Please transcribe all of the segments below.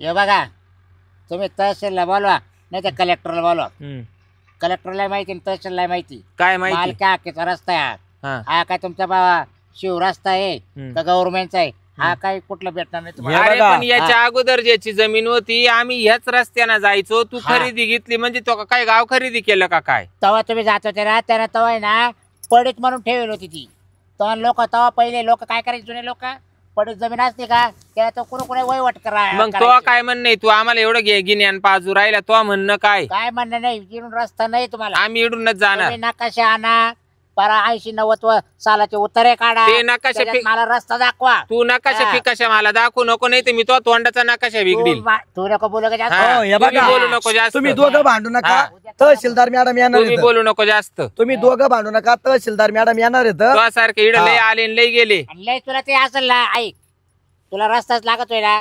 हे बघा तुम्ही तहसीलला बोलवा नाही तर कलेक्टरला बोलवा. कलेक्टरला माहिती तहसीलला माहिती. काय माहिती? मालका हक्कीचा रस्ता आहे हा काय तुमचा शिव रस्ता आहे का गव्हर्नमेंटचा आहे हा काय कुठला भेटणार नाही तुम्हाला. अरे पण याच्या अगोदर ज्याची जमीन होती आम्ही ह्याच रस्त्यानं जायचो. तू खरेदी घेतली म्हणजे तो काय गाव खरेदी केलं का काय? तेव्हा तुम्ही जात होते ना त्याला तेव्हा ना पडीत म्हणून ठेवली होती ती. तेव्हा लोक तेव्हा पहिले लोक काय करायचे जुने लोक पडीत जमीन असते का त्याला तो कुणी वहिवट करा. मग तो काय म्हणणं तू आम्हाला एवढं गिन्यान पाजू राहिला तो म्हणणं काय म्हणणं नाही इकडून रस्ता नाही तुम्हाला आम्ही इडूनच जाणार. नकाशे आणा 80-90 सालाचे उतारे काढा ते नकाशा मला रस्ता दाखवा. तू नकाशा फिकाशा मला दाखवू नको नाही तर मी तो तोंडाचा नकाशा बिघडील. तू नको बोलू बोलू नको जास्त. तुम्ही दोघं भांडू नका. तहसीलदार मॅडम येणार तुम्ही बोलू नको जास्त. तुम्ही दोघं भांडू नका. तहसीलदार मॅडम येणार आहेत. सारखे इड लय आले लय गेले. लय तुला ते असेल ना ऐक तुला रस्ताच लागतोय ना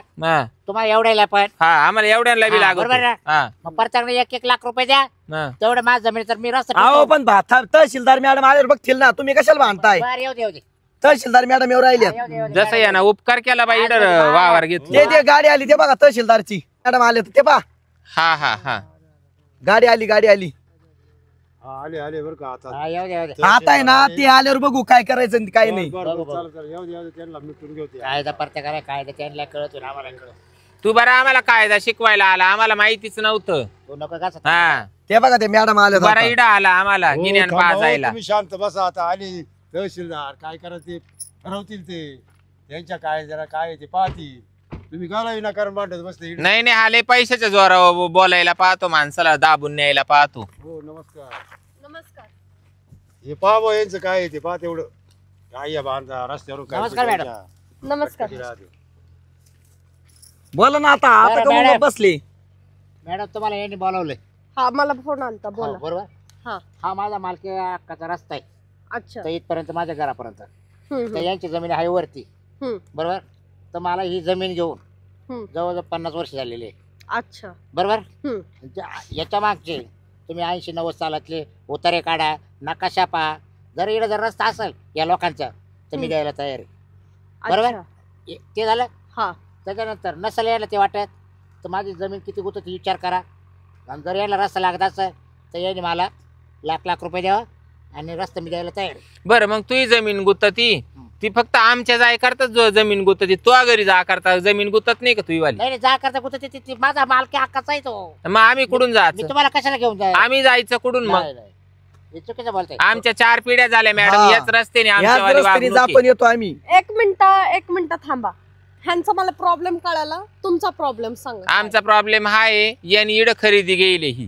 तुम्हाला एवढ्याला पण आम्हाला एवढ्याला बी लागत. मग प्रत्येकाने 1-1 लाख रुपये द्या तेवढं माझ जमीन तर मी रस्ता. अहो पण तहसीलदार मॅडम आल्यावर बघतील ना तुम्ही कशाला भांडताय. येऊ दे तहसीलदार मॅडम येऊ राहिले. जसं या ना उपकार केला बाई इड वावर घेतली. ते गाडी आली ते बघा तहसीलदारची मॅडम आले ते पहा. हा गाडी आली आले बरं का आता. आता आहे ना ते आल्यावर बघू काय करायचं आणि काय नाही. कायदा प्रत्येकाला कायदा त्यांना कळत आम्हाला कळत. तू बरं आम्हाला कायदा शिकवायला आला आम्हाला माहितीच नव्हतं. तू नको का हा ते बघा ते मॅडम आले बरा इडा आला आम्हाला गिन्यान पाजायला. तुम्ही शांत बसा आता. आली तहसीलदार काय करत ते ठरवतील ते त्यांच्या काय जरा काय ते पाहतील. तुम्ही गाला विनाकारण मांडत बसते. नाही हा लय पैशाच्या जोरावर बोलायला पाहतो माणसाला दाबून न्यायला पाहतो. हो नमस्कार. हे पहा यांचं काय ते पहा तेवढं काय या बांधा रस्त्यावर. नमस्कार मॅडम. नमस्कार. बोला ना आता आता बसले. मॅडम तुम्हाला यांनी बोलावलंय. हा मला फोन आलता बोला. बरोबर हा माझा मालकी हक्काचा रस्ता आहे. अच्छा तर इथपर्यंत माझ्या घरापर्यंत तर यांची जमीन आहे वरती बरोबर. तर मला ही जमीन घेऊन जवळजवळ 50 वर्ष झालेली आहे. अच्छा बरोबर. याच्या मागचे तुम्ही 80-90 सालातले उतारे काढा नकाशा पहा. जर इकडे जर रस्ता असेल या लोकांचा तर मी द्यायला तयार आहे. बरोबर ते झालं. त्याच्यानंतर नसेल यायला ते वाटत तर माझी जमीन किती गुत विचार करा. आणि जर यायला रस्ता लागत असेल तर याने मला लाख रुपये द्यावा आणि रस्ता मी द्यायला तयार. बरं मग तुझी जमीन गुतती ती फक्त आमच्या जाय करताच जमीन गुतती. तो घरी जा करता जमीन गुतत नाही का तुझी वाली? नाही जा करता गुतती माझा मालकी हक्काचा आहे तो. मग आम्ही कुठून जायचं? तुम्हाला कशाला घेऊन जाय आम्ही जायचं कुठून? मग चुकीचं बोलताय. आमच्या 4 पिढ्या झाल्या मॅडम याच रस्त्याने आपण येतो आम्ही. एक मिनिट थांबा. ह्यांचा मला प्रॉब्लेम कळाला. तुमचा प्रॉब्लेम सांगा. आमचा प्रॉब्लेम हा आहे यांनी इड खरेदी गेली ही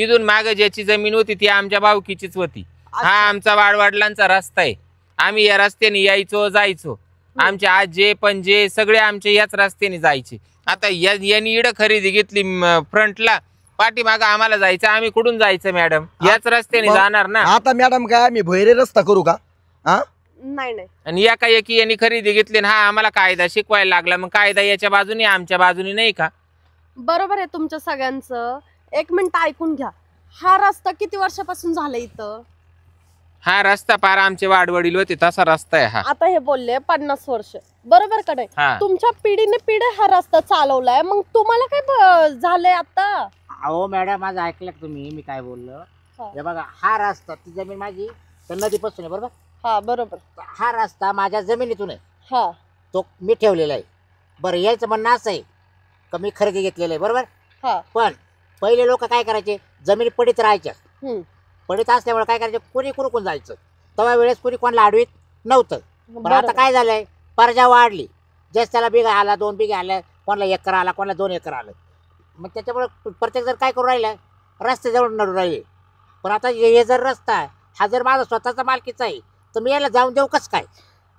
इथून माग ज्याची जमीन होती ती आमच्या भावकीचीच होती. हा आमचा वाडवडिलांचा रस्ता आहे. आम्ही या रस्त्याने यायचो जायचो. आमचे आजे पणजे सगळे आमचे याच रस्त्याने जायचे. आता यांनी इड खरेदी घेतली फ्रंटला पाठीमाग आम्हाला जायचं. आम्ही कुठून जायचं मॅडम? याच रस्त्याने जाणार ना. आता मॅडम काय आम्ही भैरे रस्ता करू का? नाही आणि एकाएकी यांनी खरेदी घेतली हा आम्हाला कायदा शिकवायला लागला. मग कायदा याच्या बाजूने आमच्या बाजूने नाही का? बरोबर आहे तुमच्या सगळ्यांचं. एक मिनिट ऐकून घ्या. हा रस्ता किती वर्षापासून झाला इथं? हा रस्ता पार आमचे वाडवडील होते तसा रस्ता आहे हा. आता हे बोलले 50 वर्ष बरोबर का नाही? तुमच्या पिढीने पिढी हा रस्ता चालवलाय. मग तुम्हाला काय झालंय आता? अहो मॅडम माझं ऐकलं तुम्ही मी काय बोललो? हे बघा हा रस्ता ती जमीन माझी तर नदीपासून आहे बरोबर. हा बरोबर. हा रस्ता माझ्या जमिनीतून आहे. हा तो मी ठेवलेला आहे. बरं यायचं म्हणणं असं आहे का मी खरेदी घेतलेलं आहे बरोबर. पण पहिले लोक काय करायचे जमिनी पडीत राहायच्या. पडीत असल्यामुळे काय करायचे कोणी कुरकून जायचं. तेव्हा वेळेस कोणी कोणाला आडवीत नव्हतं. पण आता काय झालंय परजा वाढली. जस त्याला बिघा आला 2 बिघे आलं कोणाला 1 एकर आला कोणाला 2 एकर आलं. मग त्याच्यामुळे प्रत्येक जण काय करू राहिलं रस्ते जवळ नडू राहिले. पण आता हे जर रस्ता हा जर माझा स्वतःचा मालकीचा आहे तर मी याला जाऊन देऊ कसं काय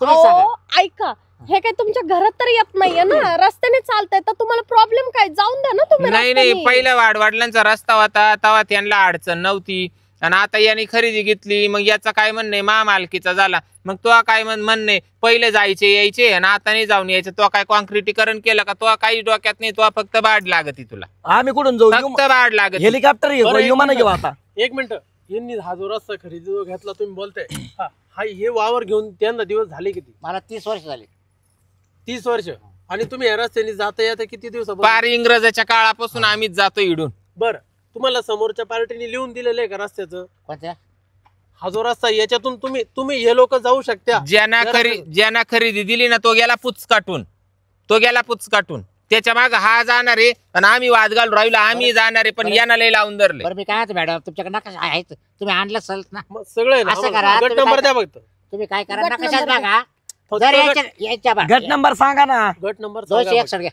तुम्ही सांगा. ऐका हे काय तुमच्या घरात तरी येत नाहीये ना? रस्त्याने चालताय तर तुम्हाला प्रॉब्लेम काय? जाऊन द्या ना तुम्ही. नाही पहिला वाडवडिलांचा रस्ता होता तेव्हा त्यांना अडचण नव्हती. आणि आता यांनी खरेदी घेतली मग याचा काय म्हणणे मालकीचा झाला. मग तो काय म्हणणे पहिले जायचे यायचे आणि आता नाही जाऊन यायचं. तो काय कॉन्क्रिटीकरण केलं का? तो काही डोक्यात नाही. तो फक्त बाड लागत तुला. आम्ही कुठून जाऊ? फक्त बाड लागत. हेलिकॉप्टर विमान घेऊ आता. 1 मिनिट. यांनी हा जो रस्ता खरेदी घेतला तुम्ही बोलताय हा हे वावर घेऊन त्यांना दिवस झाले किती? मला 30 वर्ष झाले. 30 वर्ष. आणि तुम्ही या रस्त्याने जाता येता किती दिवसापासून? पार इंग्रजाच्या काळापासून आम्हीच जातो इडून. बरं, तुम्हाला समोरच्या पार्टीने लिहून दिलेलं आहे का रस्त्याचं? कोणत्या हा जो रस्ता आहे, याच्यातून तुम्ही हे लोक जाऊ शकता. ज्यांना खरेदी दिली ना तो गेला पुच काटून त्याच्या माग हा जाणार आहे आणि आम्ही वाद घालून राहिलो. आम्ही जाणार आहे पण यांना लय लावून धरले. बरं मी काय मॅडम तुमच्याकडे नका आहेत तुम्ही आणलं असेल ना मग सगळं आहे ना, असं करा, गट तुम्ही नंबर काय द्या फक्त. तुम्ही काय करा गट नकाशात नंबर बघा फक्त जर गट- याच्या गट नंबर सांगा ना. गट नंबर सांगा 261 घ्या.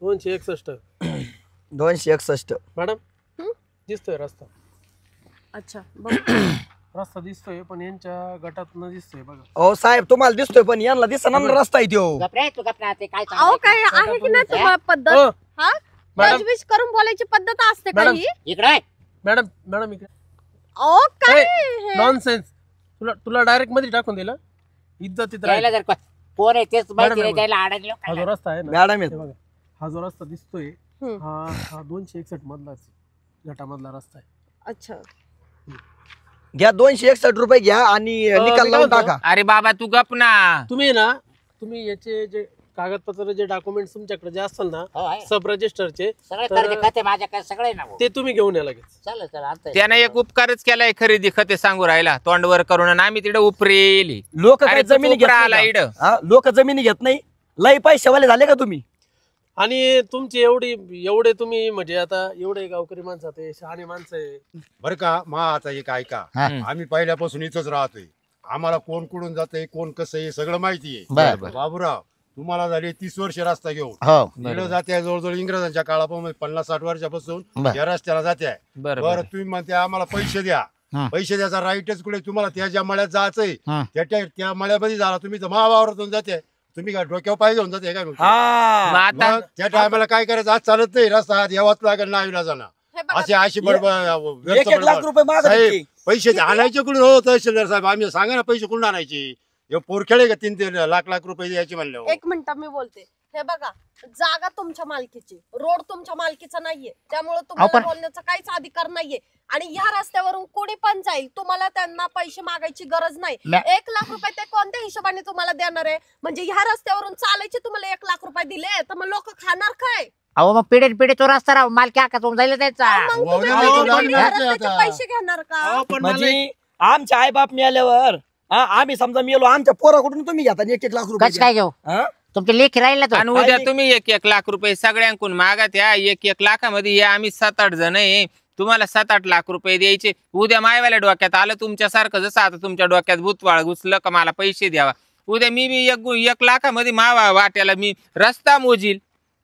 261. 261. मॅडम दिसतोय रस्ता, अच्छा बघ. रस्ता दिसतोय पण यांच्या गटात न दिसतोय बघा. हो साहेब तुम्हाला दिसतोय पण यांना दिसना ना रस्ता आहे तो. गप रे, तू गप ना, ते काय अहो चाललंय? काय आहे की नाही तुम्हाला पद्धत? हो, हा मॅडम. तजवीज करून बोलायची पद्धत असते मॅडम. काही? इकडे आहे. मॅडम इकडे. अहो काय हे? नॉनसेन्स. तुला डायरेक्ट मध्ये टाकून दिलं. इज्जतीत त्याला राहील. जर कोण आहे तेच माहिती नाही मॅडम. त्याला अडकलो हा जो रस्ता आहे ना, मॅडम हे बघा, हा जो रस्ता दिसतोय हम्म. हा 261 मधलाच गटामधला रस्ता आहे. अच्छा घ्या 261 रुपये घ्या आणि निकाल मी लावून काय टाका. अरे बाबा तू गप ना. तुम्ही याचे जे कागदपत्र जे डॉक्युमेंट तुमच्याकडे जे असतील ना, हो, आहे. सब रजिस्टरचे, सगळे तर- खरेदी खाते माझ्याकडे सगळे आहे ना भाऊ. ते तुम्ही घेऊन या लगेच. चल चल आणतोय. त्यानं एक उपकारच केलाय खरेदी खते सांगू राहिला तोंडवर करून आणि आम्ही तिकडे उपरेली. लोक अरे काय तू जमिनी घेत उपरा आला नाही इकडं. का? हा, लोक जमिनी घेत नाही. लय पैशावाले झाले का तुम्ही? आणि तुमची एवढे तुम्ही म्हणजे आता एवढे गावकरी माणसं आहे, शहाणे माणसं आहे. बरं का मा आता एक ऐका, हा. आम्ही पहिल्यापासून इथंच राहतोय. आम्हाला कोण कुठून जातंय कोण कसं आहे सगळं माहिती आहे. बरं, बरं. बाबूराव तुम्हाला झाले 30 वर्ष रस्ता घेऊन हो इकडे जाते जवळजवळ इंग्रजांच्या काळापासून 50-60 वर्षापासून बरं. या रस्त्याला जाते. बरं बरं तुम्ही म्हणते आम्हाला पैसे द्या. हा. पैसे द्यायचा राईटच कुठे तुम्हाला त्या ज्या मळ्यात जायचंय हा. त्या मळ्यामध्ये झाला तुम्ही तर महावावरातून जाते. तुम्ही काय डोक्यावर पाय घेऊन जाते काय मग? मग हा आता मग त्या टायमाला काय करायचं? आज चालत नाही रस्ता आज यावाच लागेल ना विलाजाना. हे बघा, अशी अशी बडबड 1 लाख रुपये मागत साहेब होते. पैसे आणायचे कुठून हो तहसीलदार साहेब? आम्ही सांगा ना पैसे कुठून आणायचे? हे पोरखेळे का 3 लाख रुपये द्यायचे म्हणले. एक मिनिट मी बोलते. हे बघा, जागा तुमच्या मालकीची, रोड तुमच्या मालकीचा नाहीये, त्यामुळे तुम्हाला पण- बोलण्याचा काहीच अधिकार नाहीये. आणि ह्या रस्त्यावरून कोणी पण जाईल, तुम्हाला त्यांना पैसे मागायची गरज नाही. 1 लाख रुपये ते कोणत्या हिशोबाने तुम्हाला देणार आहे? म्हणजे ह्या रस्त्यावरून चालायचे तुम्हाला 1 लाख रुपये दिले तर मग लोक खाणार काय? अहो मग पिढी तो रस्ता राव मालकी आका तुम्ही जायला द्यायचा. मग तुम्ही वावड्या पैसे लोकं कोणी ह्या लागले रस्त्याचे आता. पैसे घेणार का? अहो, पण मला म्हणजे आमच्या आई बाप मिळाल्यावर आम्ही समजा मिळालो आमच्या पोराकडून तुम्ही घेता 1 लाख रुपये कच काय घेऊ हा? तुमचे लेख राहील ना तो. आणि उद्या तुम्ही 1 लाख रुपये सगळ्यांकडून मागा. त्या 1 लाखामध्ये या आम्ही 7-8 जण आहे. तुम्हाला 7-8 लाख रुपये द्यायचे. उद्या मायवाल्या डोक्यात आलं तुमच्यासारखं जसं आता तुमच्या डोक्यात भूतवाळ घुसलं का मला पैसे द्यावा. उद्या मी 1 लाखामध्ये मावा वाट्याला मी रस्ता मोजील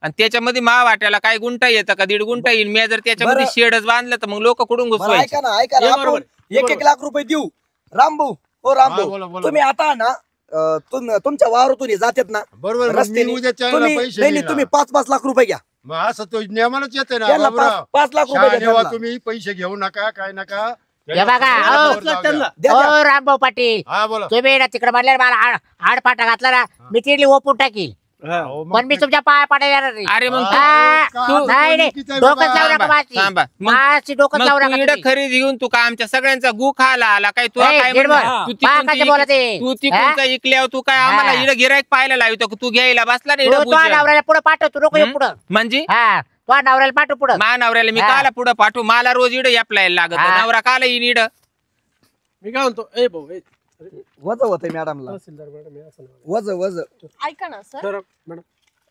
आणि त्याच्यामध्ये मावा वाट्याला काय गुंठा येतं का 1.5 गुंठा येईल. मी जर त्याच्यामध्ये बरं. शेडच बांधलं तर मग लोक कुठून बरं, घुसवायचे? ऐका ना ऐका हे ना बरोबर, आपण हे 1 लाख रुपये देऊ. रामभाऊ हो हा, बोला, रामभाऊ बोला. तुम्ही आता ना तुमच्या वावरातून हे जातात ना बरोबर मग मी रस्त्याने उद्या चायला तुम्ही पैसे नाही, देईन तुम्ही ना. 5-5 लाख रुपये घ्या. मग असं तो नियमानच येते ना त्यांना बाबूराव. 5 लाख रुपये द्या शहाणेवा त्यांना. तुम्ही पैसे घेऊ नका काय नका. हे बघा, जाऊ हो. द्या. त्यांना. द्या, द्या. हो रामभाऊ पाटील हा बोला. तुम्ही ना तिकडे म्हणले मला आडपाटा घातला ना मी तिथली ओपून टाकी. अहो, मग पण मी तुमच्या पाया पाड्या येणार नाही. अरे मग हा, तू- नाही नाही किती आहे डोकं बाबा? लावू नका माझी. थांबा. मग- माझी डोकं लावू नका इकडे तुम्ही. खरेदी घेऊन तू का आमच्या सगळ्यांचा गु खाला आला काय? तू ए, काय गिरबळ, म्हणला? तू पहा तिकडून कसे बोलत आहे. तू तिकडून इकल्यावर तू काय आम्हाला हा. इकडे गिरायक पाहायला लावतो तू घ्यायला बसला नाही तू इकडं तो बुजर. नवऱ्याला पुढे पाठव तू नको येऊ पुढं. म्हणजे हा तो नवऱ्याला पाठव पुढं. मा नवऱ्याला मी हा. काला पुढं पाठवू? मला रोज इड यापलायला लागत हा. नवरा काला येईन इड. मी काय म्हणतो, ए भाऊ, ए, वज होतंय मॅडमला. तहसीलदार मॅडम हे असं नाही. वज ऐका ना सर, तर मॅडम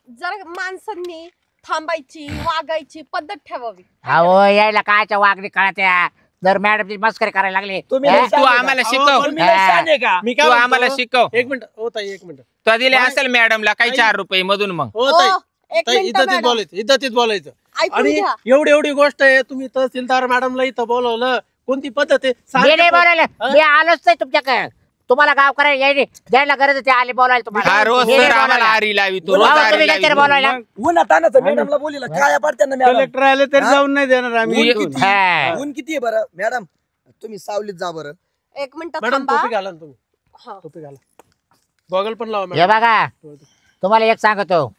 जर माणसांनी थांबायची वागायची पद्धत ठेवावी. अहो यायला कायच्या वागणी कळत्या जर मॅडमची मस्करी करायला लागली तुम्ही हा? लय तू शहाणे आम्हाला का? शिकव. अहो, पण मी लय शहाणे आहे का? मी तू काय म्हणतो, आम्हाला शिकव. एक मिनिट हो ताई, एक मिनिट तो दिले असेल मॅडमला काही 4 रुपये मधून मग. हो ओ, ताई, एक ताई, मिनिटं इज्जतीत मॅडम. बोलायचं ऐकून आणि घ्या. एवढी गोष्ट आहे. तुम्ही तहसीलदार मॅडमला इथं बोलवलं, कोणती पद्धत आहे? मी नाही सारखं बोलायला हा? मी आलोच नाही तुमच्याकडे. तुम्हाला गाव करायला यायला द्यायला गरज आहे, ते आले बोलायला हा तुम्हाला. रोज मी तर नाही आम्हाला बोलायला. आरी लावी तू अहो, रोज तुम्ही आरी काहीतरी लावी. बोलायला. ऊन तानाचं मॅडमला बोलीला काय पडत्या ना मॅडम. कलेक्टर आले तरी जाऊन नाही देणार आम्ही. ऊन किती हा. ऊन किती आहे बरं मॅडम? तुम्ही सावलीत जा बरं. एक मिनिट मॅडम थांबा. टोपी घाला ना तुम्ही, हा. टोपी घाला, गॉगल पण लावा हे मॅडम. बघा तुम्हाला एक सांगतो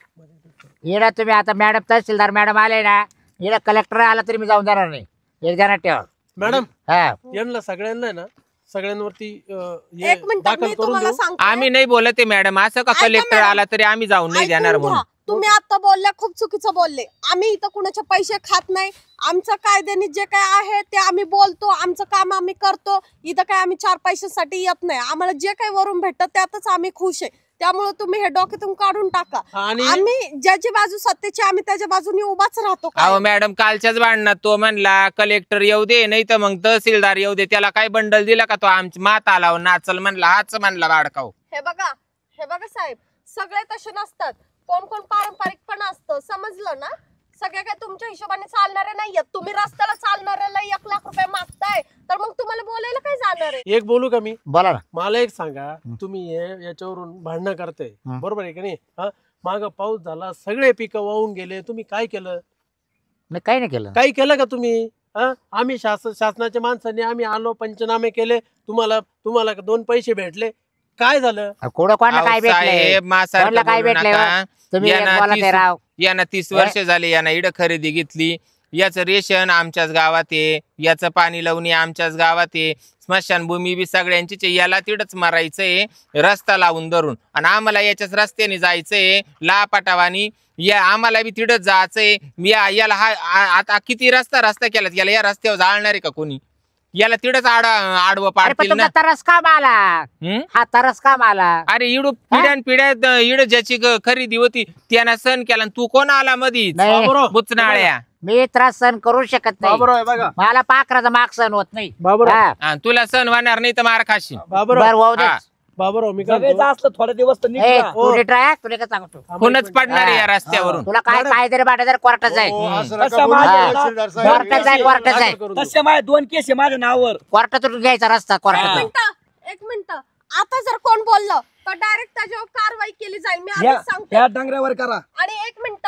इकडे तुम्ही आता मॅडम तहसीलदार मॅडम आले ना इकडे कलेक्टर आला तरी मी जाऊन देणार नाही. एक जण ठेवा. मॅडम हा यांना सगळ्यांना आहे ना सगळ्यांवरती हे एक मिनिट दाखल मी करून तुम्हाला देऊ. सांगते. आम्ही नाही बोलते मॅडम, असं का ऐका कलेक्टर मॅडम. आला तरी आम्ही जाऊन नाही ऐकून देणार घ्या. म्हणून. तुम्ही आता बोलल्या खूप चुकीचं बोलले. आम्ही इथं कुणाचे पैसे खात नाही. आमचं कायद्याने जे काय आहे ते आम्ही बोलतो, आमचं काम आम्ही करतो. इथं काय आम्ही 4 पैशासाठी येत नाही. आम्हाला जे काही वरून भेटतं त्यातच आम्ही खुश आहे. त्यामुळे तुम्ही हे डोक्यातून काढून टाका. आणि आम्ही ज्याची बाजू सत्तेची आम्ही त्याच्या बाजूने उभाच राहतो. अहो मॅडम, कालच्याच भांडणात तो म्हणला कलेक्टर येऊ दे, नाही तर मग तहसीलदार येऊ दे. त्याला काय बंडल दिला का? तो आमची मात आला नाचल म्हणला, हाच म्हणला बाडकाव. हे बघा साहेब, सगळे तसे नसतात. कोण कोण पारंपरिक पण असतं, समजलं ना? सगळे काय तुमच्या हिशोबाने चालणारे नाहीयेत. तुम्ही रस्त्याला चालणाऱ्याला 1 लाख रुपये मागताय तर मग तुम्हाला बोलायला काय जाणार आहे? एक बोलू का मी? बोला ना. मला एक सांगा, तुम्ही याच्यावरून भांडणं करताय, बरोबर आहे का नाही? माग पाऊस झाला, सगळे पिकं वाहून गेले, तुम्ही काय केलं? नाही, काही नाही केलं. काही केलं का तुम्ही? आम्ही शासनाच्या माणसांनी आम्ही आलो, पंचनामे केले, तुम्हाला 2 पैसे भेटले, काय झालं? कोणाला काय भेटलंय? साहेब, मासारखं कोणाला काय बोलू भेटलंय? नका. तुम्ही एक बोला ते राव. यानं 30 वर्ष झाले, यानं इडं खरेदी घेतली. याचं रेशन आमच्याच गावात आहे, याचं पाणी लावणी आमच्याच गावात आहे, स्मशानभूमी बी सगळ्यांचीच आहे. याला तिडच मारायचंय रस्ता लावून धरून, आणि आम्हाला याच्याच रस्त्याने जायचंय लापाटावानी. या आम्हाला बी तिडच जायचंय. याला आता किती रस्ता केला, याला या रस्त्यावर जाळणार आहे का कोणी? याला तिडच आडवं पाडतील ना. तरस काम आला, हा तरस काम आला. अरे इडू पिढ्यात इड ज्याची खरेदी होती त्यानं सण केला, तू कोण आला मधी बुचनाळ्या? मी त्रास सहन करू शकत नाही. बघा, मला पाखराचा माग सहन होत नाही. तुला सण होणार नाही तर मार खाशील. बाबूराव, मी असलं थोडे दिवस तर तुला काय सांगतो, खूनच पडणार आहे या रस्त्यावरून. तुला काय कायतरी बाटा कोर्टात जाईल, कोर्टात जाईल. तसे माझे 2 केस आहे माझ्या नावावर. कोर्टातून घ्यायचा रस्ता कोर्टात. एक मिनिट, आता जर कोण बोललं तर डायरेक्ट त्याच्यावर कारवाई केली जाईल. मी आधीच सांगते. या डांगऱ्यावर करा. आणि एक मिनिट,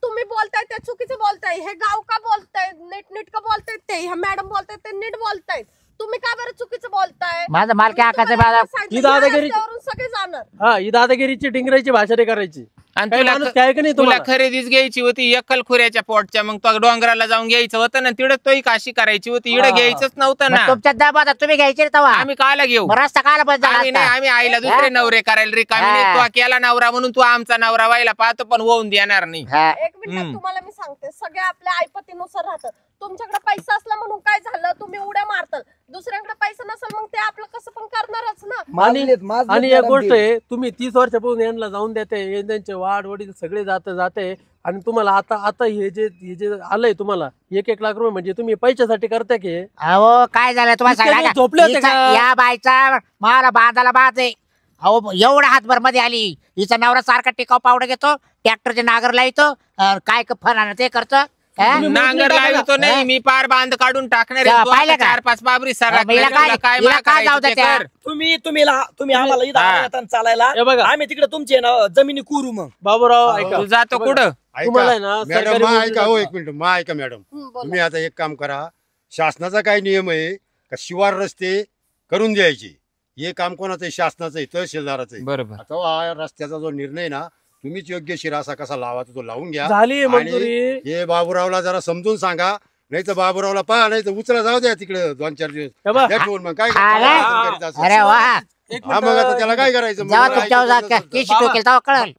तुम्ही बोलताय ते चुकीचं बोलताय. हे गाव का बोलताय, नीट का बोलतायत ते, ह्या मॅडम बोलतायत ते नीट बोलतायत. तुम्ही का बरं चुकीचं बोलताय? माझं मालकी आकाचे बाजार ही दादागिरी सगळे जाणार. ही दादागिरीची डिंगराची भाषा रे करायची. आणि तुला खरेदीच घ्यायची होती एकलखुऱ्याच्या पोटच्या, मग तो डोंगराला जाऊन घ्यायचं होतं ना, तिकडे तोही काशी करायची होती, इकडे घ्यायचंच नव्हतं ना. तुमच्या दाबात तुम्ही घ्यायचे तेव्हा आम्ही कायला घेऊ? रस्ता कायला बंद झाला? आम्ही आईला दुसरे नवरे करायला रिकामी नाही. तो केला नवरा म्हणून तू आमचा नवरा व्हायला पाहतो, पण होऊन देणार नाही. एक मिनिट, तुम्हाला मी सांगते, सगळे आपल्या ऐपतीनुसार राहतात. तुमच्याकडे पैसा असला म्हणून काय झालं, तुम्ही उड्या मारताल. दुसऱ्याकडे पैसा नसेल मग ते आपलं कसं पण करणारच ना. आणि एक गोष्ट आहे, तुम्ही 30 वर्षापासून यांना जाऊन देते, त्यांचे वाढ वडील सगळे जाते, आणि तुम्हाला आता हे जे आलंय तुम्हाला 1 लाख रुपये, म्हणजे तुम्ही पैशासाठी करता की? अहो काय झालं तुम्हाला झोपले होते का? या बायचा मला बांधाला बाज आहे. अहो एवढा हातभर मध्ये आली. हिचा नवरा सारखा टिकाव पावडा घेतो, ट्रॅक्टरचे नागर लावतो, काय फन ते करतो. नांगर लावतो नाही, मी पार बांध काढून टाकणार आहे. 4-5 बाबरी सर तुम्ही आम्हाला इथं चालायला, आम्ही तिकडे तुमचे जमिनी कुरू. मग बाबूराव ऐका, तू जातो कुठं? तुम्हाला ना मॅडम ऐका, हो 1 मिनिट ऐका मॅडम. तुम्ही आता एक काम करा, शासनाचा काय नियम आहे का शिवार रस्ते करून द्यायचे. हे काम कोणाचं आहे? शासनाचं आहे, तहसीलदाराचं आहे. बरोबर. आता हा रस्त्याचा जो निर्णय ना, तुम्हीच योग्य शिरासा कसा लावायचा तो लावून घ्या. झाली मंजुरी. हे बाबूरावला जरा समजून सांगा, नाही तर बाबूरावला पहा, नाही तर उचला जाऊ द्या तिकडे 2-4 दिवस. मग काय अरे वा, मग आता त्याला काय करायचं?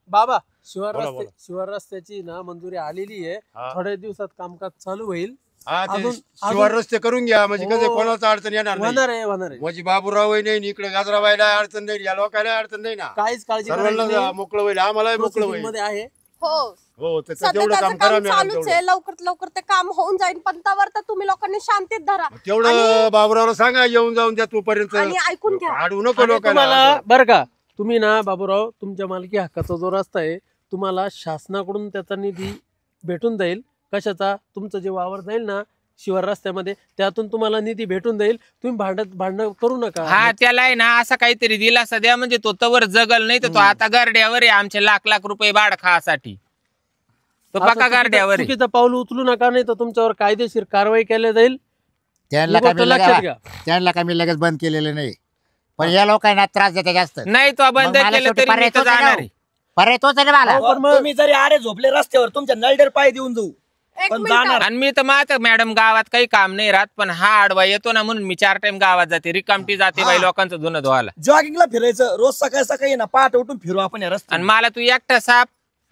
बाबा, शिवार रस्त्याची ना मंजुरी आलेली आहे, थोड्या दिवसात कामकाज चालू होईल. शिवार रस्ते करून घ्या, म्हणजे कसं कोणाचं अडचण येणार नाही. होणार आहे. म्हणजे बाबूराव नाही, इकडे गाजराबाईला अडचण नाही, या लोकांना अडचण नाही ना. काहीच काळजी सर्वांना मोकळं होईल, आम्हाला मोकळं होईल. आहे. हो, सध्या त्याचं काम चालूच आहे. लवकर ते काम होऊन जाईल, पण त्यावर तर तुम्ही लोकांनी शांतीत धरा. तेवढं बाबूरावला सांगा येऊन जाऊन द्या तोपर्यंत. आणि ऐकून घ्या, अडवू नको लोकांना. बरं का, तुम्ही ना बाबूराव, तुमच्या मालकी हक्काचा जो रस्ता आहे, तुम्हाला शासनाकडून त्याचा निधी भेटून जाईल. कशाचा? तुमचं जे वावर जाईल ना शिवार रस्त्यामध्ये, त्यातून तुम्हाला निधी भेटून जाईल. तुम्ही भांडण करू नका. हा, त्याला आहे ना असा काहीतरी दिलासा द्या, म्हणजे तो तवर जगल. नाही तर तो आता गारड्यावर आहे आमचे लाख रुपये बाड खासाठी. तो पक्का गारड्यावर आहे. चुकीचं पाऊल उचलू नका, नाही तर तुमच्यावर कायदेशीर कारवाई केली जाईल. त्यांना काय मी लगेच बंद केलेलं नाही, पण या लोकांना त्रास देते जास्त. नाही, तो बंद केलं तरी मी तर जाणार आहे. पर्याय तोच आहे ना मला. तुम्ही जरी आडे झोपले रस्त्यावर, तुमच्या नळडेर पाय देऊन जाऊ. एक पण मिनिट. जाणार. आणि मी तर माझं मॅडम गावात काही काम नाही राहत, पण हा आडवा येतो ना म्हणून मी 4 टाइम गावात जाते, रिकामटी जाते बाई लोकांचं धुणं धुवायला. जॉगिंगला फिरायचं रोज सकाळी सकाळी ना पहाटे उठून फिरू आपण या रस्त्याने. आणि मला तू एकटा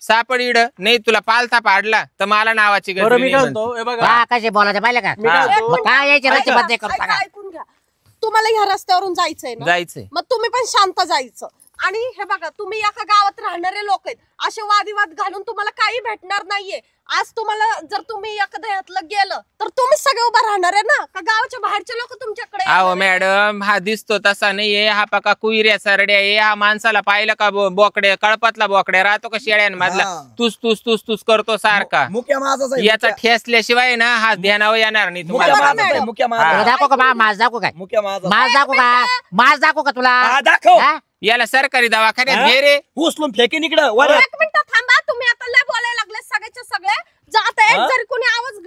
सापड इड नाही, तुला पालथा पाडला तर मला नावाची बरं गजरी मी नाही काय म्हणते. म्हणतो हे बघा हा कसे बोलायचं पाहिलं का मी काय हा. म्हणतो, मग काय यायचे रस्ते बंद करू ऐका, टाका. ऐकून घ्या. तुम्हाला ह्या रस्त्यावरून जायचंय ना, जायचंय. मग तुम्ही पण शांत जायचं. आणि हे बघा, तुम्ही एका गावात राहणारे लोक आहेत, असे वादिवाद घालून तुम्हाला काही भेटणार नाहीये. आज तुम्हाला जर तुम्ही एखाद्या ह्यातलं गेलं तर तुम्ही सगळे उभा राहणार आहे ना, का गावाच्या बाहेरचे लोक तुमच्याकडे अहो येणार आहे? मॅडम, हा दिसतो तसा नाहीये, हा पका कुईऱ्या सरड्या आहे, हा माणसाला पाहिलं का बोकड्या कळपातला बोकड्या राहतो का शेळ्यांमधला, हा. तुस तुस तुस तुस करतो सारखा. मुक्या माझाच आहे. याचा ठेसल्याशिवाय ना हा ध्यानावर येणार नाही मुक्या तुम्हाला. माझाच आहे. मुक्या तुला माझा दाखवू का माझ दाखवू काय मुक्या माझा माझ दाखवू का माझ दाखवू का तुला दाखव. हा? याला सरकारी दवाखान्यात हा? घे रे. उचलून फेकेन इकडं वर. एक मिनिट थांबा, तुम्ही आता लय बोलायला लागले सगळ्याच्या सगळे. जर आता एक हा? जरी कोणी आवाज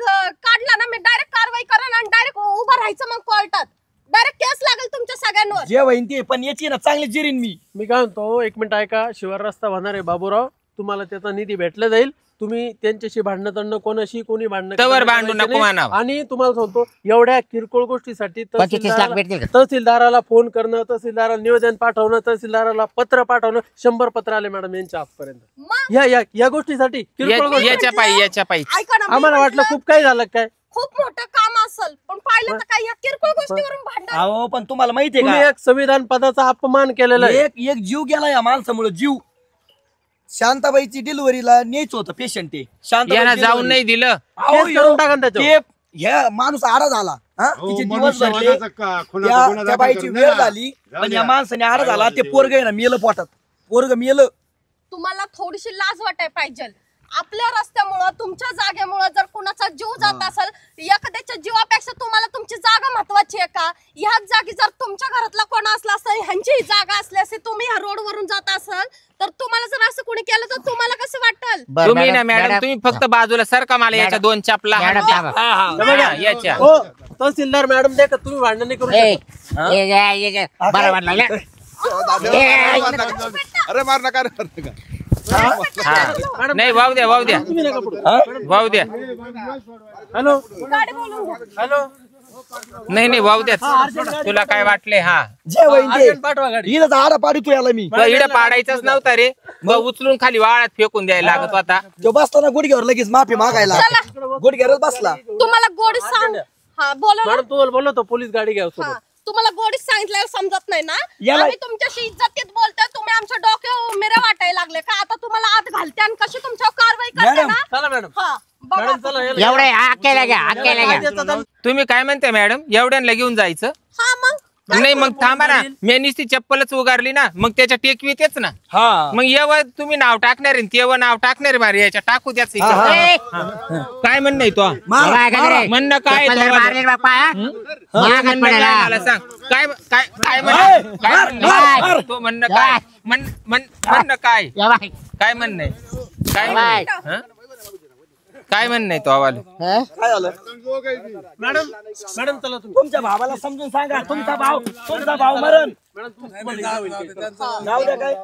काढला ना, मी डायरेक्ट कारवाई करेन आणि डायरेक्ट उभं राहायचं मग कोर्टात. डायरेक्ट केस लागेल तुमच्या सगळ्यांवर. जे होईन ते, पण याची ना चांगली जिरीन मी. मी काय म्हणतो एक मिनिट ऐका. शिवार रस्ता होणार आहे बाबूराव, तुम्हाला त्याचा निधी भेटला जाईल. तुम्ही त्यांच्याशी भांडणं तंडण कोणाशी कोणी भांडणं तवर करायचं भांडू नको नाही. म्हणावं. आणि तुम्हाला सांगतो एवढ्या किरकोळ गोष्टीसाठी 25-30 लाख भेटतील का? तहसीलदाराला फोन करणं, तहसीलदाराला निवेदन पाठवणं, तहसीलदाराला पत्र पाठवणं, 100 पत्र आले मॅडम यांच्या आजपर्यंत मग या गोष्टीसाठी किरकोळ गोष्टी. याच्या पायी ऐका ना, मी आम्हाला वाटलं म्हटलं, खूप काही झालं काय. खूप मोठं काम असेल, पण पाहिलं तर काय या किरकोळ गोष्टीवरून भांडण. अहो पण तुम्हाला माहितीये तुम्ही का, एक संविधान पदाचा अपमान केलेला आहे. एक जीव गेला या माणसामुळे, जीव. शांताबाईची डिलिव्हरीला न्यायचं होतं पेशंट ते. याला जाऊन नाही दिलं. केस करून टाका ना त्याच्यावर. ह्या माणूस आरा झाला. हा? हो, तिचे दिवस मनुष्यवधाचा भरले. खुनाचा गुन्हा त्या दाखल बाईची करून वेळ द्या. झाली, जाऊ पण द्या. या माणसाने आरा काय झाला. ते बोलायचं? पोरग आहे ना मेलं पोटात. पोरग मेलं. तुम्हाला थोडीशी लाज वाटाय पाहिजे. आपल्या रस्त्यामुळं, तुमच्या जागेमुळं जर कुणाचा जीव जात असेल, एखाद्याच्या जीवापेक्षा तुम्हाला तुमची जागा महत्वाची आहे का? ह्याच जागी जर तुमच्या घरातला कोण असला असता, ह्यांची ही जागा असली असती, तुम्ही ह्या रोडवरून जात असाल, तर तुम्हाला जर असं कोणी केलं तर तुम्हाला कसं वाटेल? बरं, तुम्ही ना मॅडम, तुम्ही फक्त बाजूला सरका मला याच्या 2 चपला. मॅडम थांबा. हा, याच्या हो तहसीलदार मॅडम दे का तुम्ही भांडण नाही करू ए, शकत. ये, बरं वाटलं ना? अरे मार नका रे, मार नका. हा. नाही वाहू द्या तुम्ही नका पुढं. वाहू द्या. हॅलो गाडी बोलून घ्या. हॅलो नाही वाहू द्या. तुला काय वाटले? हा, जे होईन ते. अर्जंट पाठवा गाडी. हिला आरा पाडतो याला मी. तो इडं पाडायचाच नव्हता रे, मग उचलून खाली वाळात फेकून द्यायला लागत होता. जो बसला ना गुडघ्यावर लगेच माफी मागायला. गुडघ्यावर बसला. तुम्हाला गोडी सांग. हा बोला ना. मॅडम तुम्हाला बोललो पोलीस गाडी घ्या हा, सोबत. तुम्हाला गोडीच सांगितल्यावर समजत नाही ना? याला- आम्ही तुमच्याशी इज्जतीत बोलतोय, तुम्ही आमच्या डोक्यावर मिऱ्या वाटायला लागले का? आता तुम्हाला आत घालते आणि कशी तुमच्यावर कारवाई करते मॅडम, ना? चला मॅडम. हा, बघा. मॅडम चला याला- एवढे अक्केला घ्या अक्केला घ्या कायद्याचा दम- तुम्ही काय म्हणते मॅडम? एवढ्यांना घेऊन जायचं? हा मग नाही मग थांबा ना, मी नुसती चप्पलच उगारली ना, मग त्याच्या टेकवीतेच ना. हा मग येव तुम्ही नाव टाकणार आहे, तेव्हा नाव टाकणार भारी याच्या टाकू द्याच. ए, काय म्हणणं आहे तो? काय गजरे? म्हणणं काय चप्पल जर तो? मारली बाप्पा, हा? हे मागं म्हणणं पडायला. काय मला सांग. काय काय काय म्हणणं? काय म्हणणं? मार. तो म्हणणं काय? म्हणणं काय? या बाई. काय म्हणणं आहे? काय बाय. म्हणणं आहे? हं? काय म्हणणं आहे तो आवाला? हा? काय झालं? मॅडम मॅडम चला तुम्ही. तुमच्या भावाला समजून सांगा. तुमचा भाव मरण. मॅडम तुम्हाला जाऊ दे. नाव द्या काय?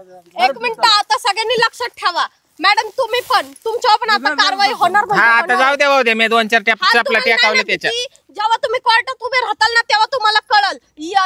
एक मिनिट, आता सगळ्यांनी लक्षात ठेवा. मॅडम तुम्ही पण, तुमच्यावर पण आता कारवाई होणार म्हणजे हा आता होणार. जाऊ द्या मी 2-4 हा, चपला तुम्हाला टेकावले नाही त्याच्या. माहिती, जेव्हा तुम्ही कोर्टात उभे राहताल ना तेव्हा तुम्हाला कळल.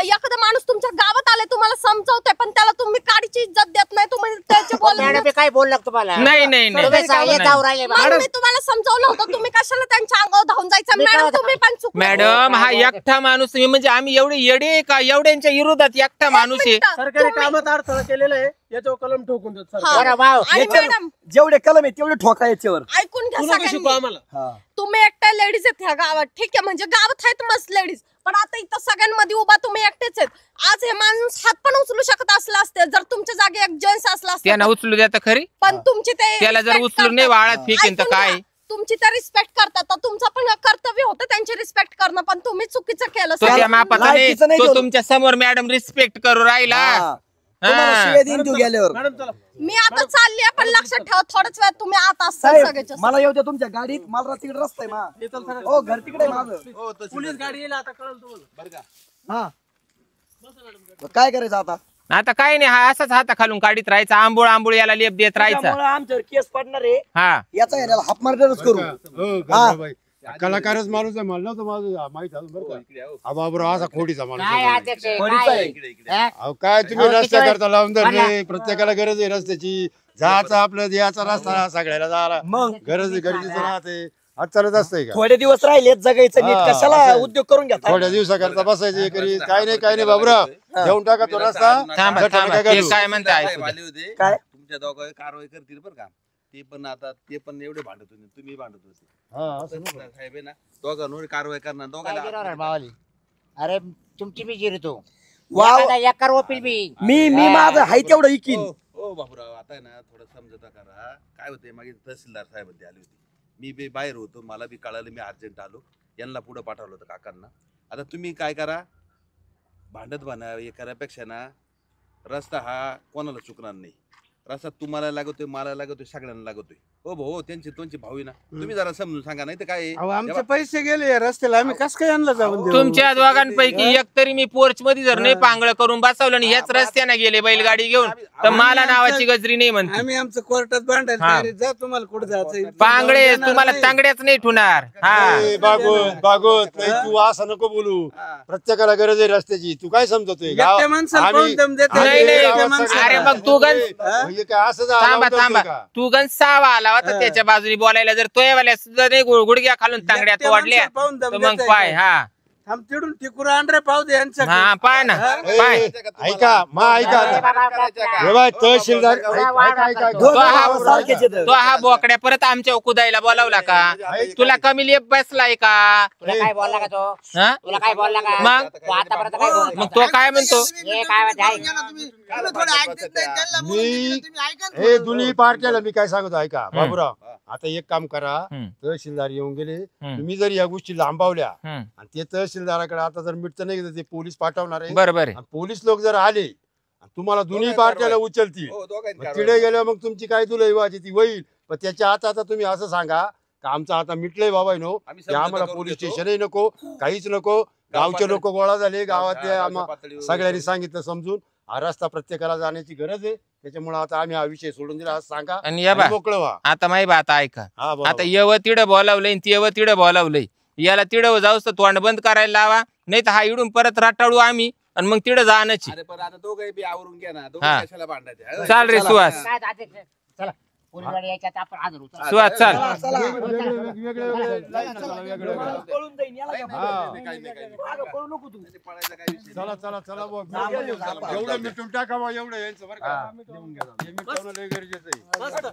एखादा माणूस तुमच्या गावात आले, तुम्हाला समजवतोय, पण त्याला तुम्ही काडीची इज्जत देत नाही. तुम्ही त्याचे मॅडम बोलले. मी काय बोललो का तुम्हाला नाही नाही तुम्ही नाही सावलीत जाऊ राहिले बा. मग मी तुम्हाला समजावलं होतं, तुम्ही कशाला त्यांच्या अंगावर धावून जायचं? मी काय मॅडम होतं? तुम्ही पण चुकले. मॅडम हा एकटा माणूस आहे, म्हणजे आम्ही एवढे येडे आहे का? एवढ्यांच्या विरोधात एकटा माणूस आहे. सरकारी कामात अडथळा केलेला आहे याच्यावर कलम ठोकून देत सरकार. हा. बरं, वाव. आणि याच्यावर मॅडम जेवडे कलम आहे तेवढे ठोका याच्यावर. ऐकून घ्या तू नको शिकू सगळ्यांनी. आम्हाला. तुम्ही एकट्या लेडीज आहेत ह्या गावात, ठीक आहे? म्हणजे गावात आहेत मस्त लेडीज, पण आता इथं सगळ्यांमध्ये उभा तुम्ही एकटेच आहेत. आज हे माणूस हात पण उचलू शकत असला असते जर तुमच्या जागी एक जेंट्स असला असता. त्यांना उचलू द्या तर खरी. पण तुमची ते त्याला जर respect उचलून नाही करतात. वाळात फेकेन तर ऐकून काय? घ्या. तुमची तर रिस्पेक्ट करतात, तर तुमचं पण कर्तव्य होतं त्यांची रिस्पेक्ट करणं, पण तुम्ही चुकीचं केलं. तो त्या सर. मापाचा नाही, लायकीचं नाही तो तो. तुमच्या समोर मॅडम रिस्पेक्ट करू राहिला. हा. तुम्हाला शिव्या देईन तू गेल्यावर. मॅडम चला. मी आता चालली, पण लक्षात ठेवा थोड्याच वेळात तुम्ही आता असाल साहेब सगळ्याच्या. मला येऊ द्या तुमच्या गाडीत. मला तिकडे रस्ता आहे मा. हे चल सर. हो घर तिकडे आहे माझं. पोलीस गाडी येईल आता कळलं तुम्हाला. हा मग काय करायचं आता? आता काही नाही, हा असाच हाता खालून काढीत राहायचा, आंबोळ आंबोळ याला लेप देत राहायचा. त्याच्यामुळे आमच्यावर केस पडणार आहे, हा याचा याला हाफ मार्डरच करू. हो, गंगाबाई. कलाकारच माणूस आहे, मला नव्हतं माझं माहित अजून बरं का. हा बाबूराव असा खोडीचा माणूस काय आहे. अध्यक्ष आहे, खोडीचा काय? आहे. हा? अहो काय तुम्ही अहो, रस्ता किती करता लावून धरले, मला- प्रत्येकाला गरज आहे रस्त्याची, जायचं आपलं याचा रस्ता सगळ्याला जायला मग गरज गरजेचं राहते. आज चालत असतंय का थोडे दिवस राहिले जगायचं नीट, हा, कशाला असं- उद्योग करून घेता. थोड्या दिवसाकरता बसायचे करी काय नाही बाबूराव, देऊन टाका तो रस्ता. थांबा गटाला थांबा, काय ते घालू? काय म्हणते ऐकू साहेब द्या. आले होते, काय? तुमच्या दोघं कारवाई करतील बरं का. ते पण आता ते पण एवढे भांडत होते, तुम्ही भांडत होते. हा, असं नको. साहेब आहे ना, दोघांवर कारवाई करणार, काय दोघांना गिरवणार मावाली? अरे तुमची बी जिरी तो वाव. एकर ओपील बी. मी माझं हाय तेवढं इकीन. ओ बाबूराव, आता आहे ना थोडं समजता करा. काय होते मागे तहसीलदार साहेब ते आले होते, मी बी बाहेर होतो, मला बी कळालं, मी अर्जंट आलो, यांना पुढे पाठवलं होतं काकांना. आता तुम्ही काय करा, भांडत बना हे करापेक्षा ना, रस्ता हा कोणाला चुकणार नाही. रस्ता तुम्हाला लागतोय, मला लागतोय, सगळ्यांना लागतोय. हो भाऊ, त्यांची तुमची भाऊ आहे ना, तुम्ही जरा समजून सांगा, नाही तर काय आमचे पैसे गेले या रस्त्याला, आम्ही कस काय आणलं जाऊन देऊ? तुमच्या दोघांपैकी एक तरी मी पोर्च मध्ये जर नाही पांगळ करून बसवलं आणि ह्याच रस्त्याने गेले बैलगाडी घेऊन, तर मला नावाची गजरी नाही म्हणते. आम्ही आमचं कोर्टात भांडायला हा. तयार आहे. जा तुम्हाला कुठे जायचं पांगळे तुम्हाला तांगड्याच नाही ठुणार. हा ए, भागवत नाही, तू असं नको बोलू. प्रत्येकाला गरज आहे रस्त्याची, तू काय समजतोय एकट्या माणसाला पाहून दम देते. नाही, नाही. एकट्या माणसाला. अरे मग तू गण म्हणजे काय असं जा- थांबा लावून थांबा, धरतोय का? तू गण सावा आला होता त्याच्या बाजूने बोलायला, जर तोयवाल्या सुद्धा नाही गुडघ्या खालून तांगड्या एकट्या तोडल्या, माणसाला पाहून दम तर मग देते. पाय. हा थांब तिडून टिकूर आणरे पाहू दे यांच्या. हा पाय ना पाय. ऐका मा ऐका हे बाय तहसीलदार ऐका दोघं भाव सारखेच आहेत. तो हा बोकड्या परत आमच्या कुदायला बोलावला का? तुला कमी लेप बसलाय का? तुला काय बोलला का तो? हा? तुला काय बोलला का? मग? तू आतापर्यंत काय बोलला? मग तो काय म्हणतो? हे काय म्हणते, ऐक. मी हे दोन्ही पार्ट्याला मी काय सांगतो ऐका बाबूराव, आता एक काम करा, तहसीलदार येऊन गेले, तुम्ही जर या गोष्टी लांबवल्या आणि ते तहसीलदाराकडे आता जर मिटतं नाही तर ते पोलीस पाठवणार आहे. बरोबर आहे. आणि पोलीस लोक जर आले आणि तुम्हाला दोन्ही पार्ट्याला उचलतील, मग तिकडे गेल्यावर मग तुमची काय दुलैवाची ती होईल. पण त्याच्या आता तुम्ही असं सांगा का आमचं आता मिटलंय बाबा नो, आम्हाला पोलीस स्टेशनही नको, काहीच नको. गावचे लोक गोळा झाले, गावातले सगळ्यांनी सांगितलं समजून, हा रस्ता प्रत्येकाला जाण्याची गरज आहे, त्याच्यामुळे आता आम्ही हा विषय सोडून दिला असं सांगा आणि या बा, आणि मोकळं व्हा. आता माही बात ऐका. हा बोला. आता यव तिडं बोलावलंय आणि तेव तिडं बोलावलंय, याला तिडं जाऊस तर तोंड बंद करायला लावा, नाही तर हा इडून परत राटाळू आम्ही आणि मग तिडं जाण्याची. अरे पण आता दोघे बी आवरून घ्या ना, हा. दोघे कशाला भांडायचे. चाल रे सुहास, काय अध्यक्ष? चला पोलीस गाडी याच्यात आपण हजर होऊ. चला. सुहास चाल. वेगवेगळे लाईन चला, वेगवेगळे. पळून जाईन, याला घ्या. मागं पळू नको तू. पळायचा काय विषय चला चला चला बुवा. एवढं मिटून टाका बुवा, एवढं यांचं बरं का. हे मिटवणं लय गरजेचं आहे.